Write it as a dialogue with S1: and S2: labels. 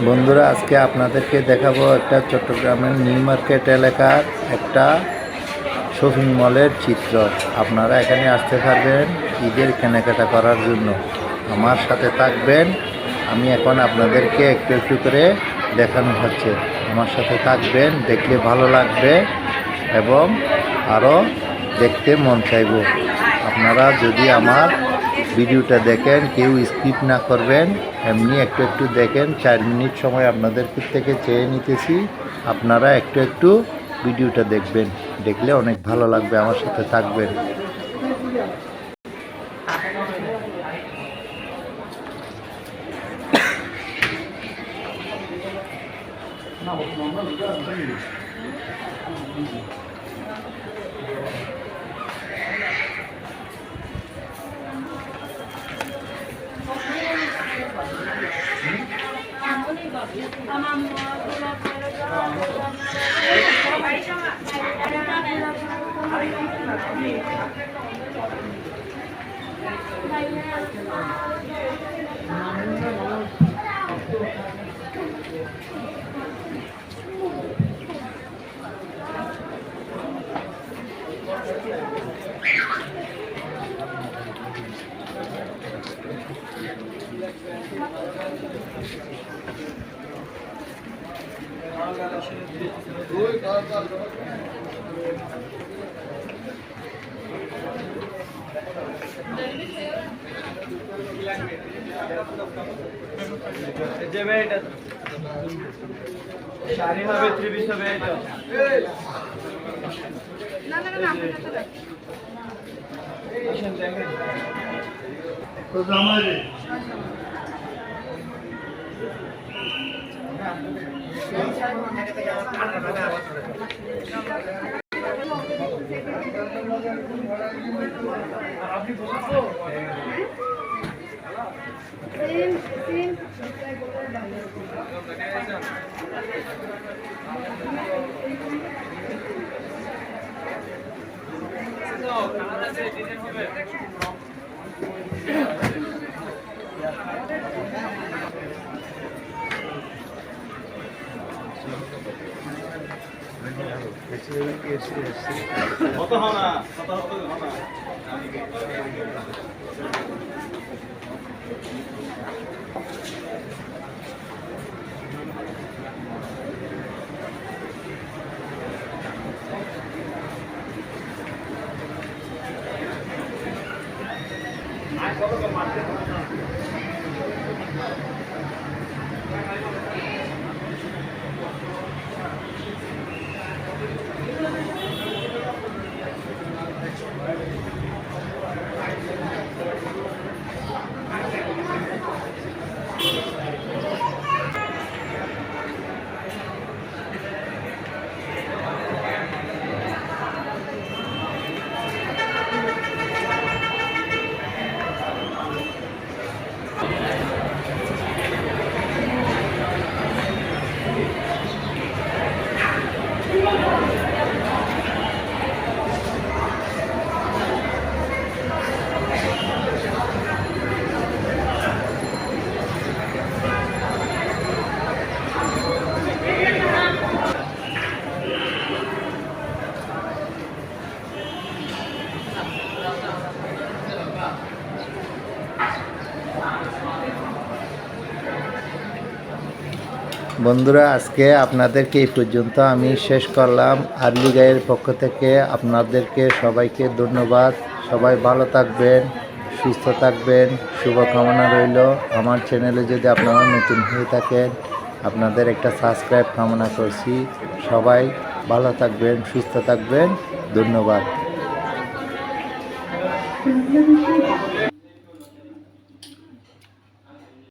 S1: বন্ধুরা, আজকে আপনাদেরকে দেখাবো একটা চট্টগ্রামের নিউ মার্কেট এলাকার একটা শপিং মলের চিত্র। আপনারা এখানে আসতে পারবেন ঈদের কেনাকাটা করার জন্য। আমার সাথে থাকবেন, আমি এখন আপনাদেরকে একটু একটু করে দেখানো হচ্ছে। আমার সাথে থাকবেন, দেখলে ভালো লাগবে এবং আরও দেখতে মন চাইব। আপনারা যদি আমার ভিডিওটা দেখেন, কেউ স্কিপ না করবেন, এমনি একটু একটু দেখেন। 4 মিনিট সময় আপনাদের থেকে চেয়ে নিতেছি, আপনারা একটু একটু ভিডিওটা দেখবেন, দেখলে অনেক ভালো লাগবে। আমার সাথে থাকবেন।
S2: শাড়ি হবে, 3 পিস হবে এটা। না না না, আপনি তো দেখ। আসেন দেখেন। তো জামাই আপনি বলছো কত হনা কত হনা
S1: বন্ধুরা, আজকে আপনাদেরকে এই পর্যন্ত আমি শেষ করলাম। আর্লি গাইয়ের পক্ষ থেকে আপনাদেরকে সবাইকে ধন্যবাদ। সবাই ভালো থাকবেন, সুস্থ থাকবেন, শুভকামনা রইল। আমার চ্যানেলে যদি আপনারা নতুন হয়ে থাকেন, আপনাদের একটা সাবস্ক্রাইব কামনা করছি। সবাই ভালো থাকবেন, সুস্থ থাকবেন। ধন্যবাদ।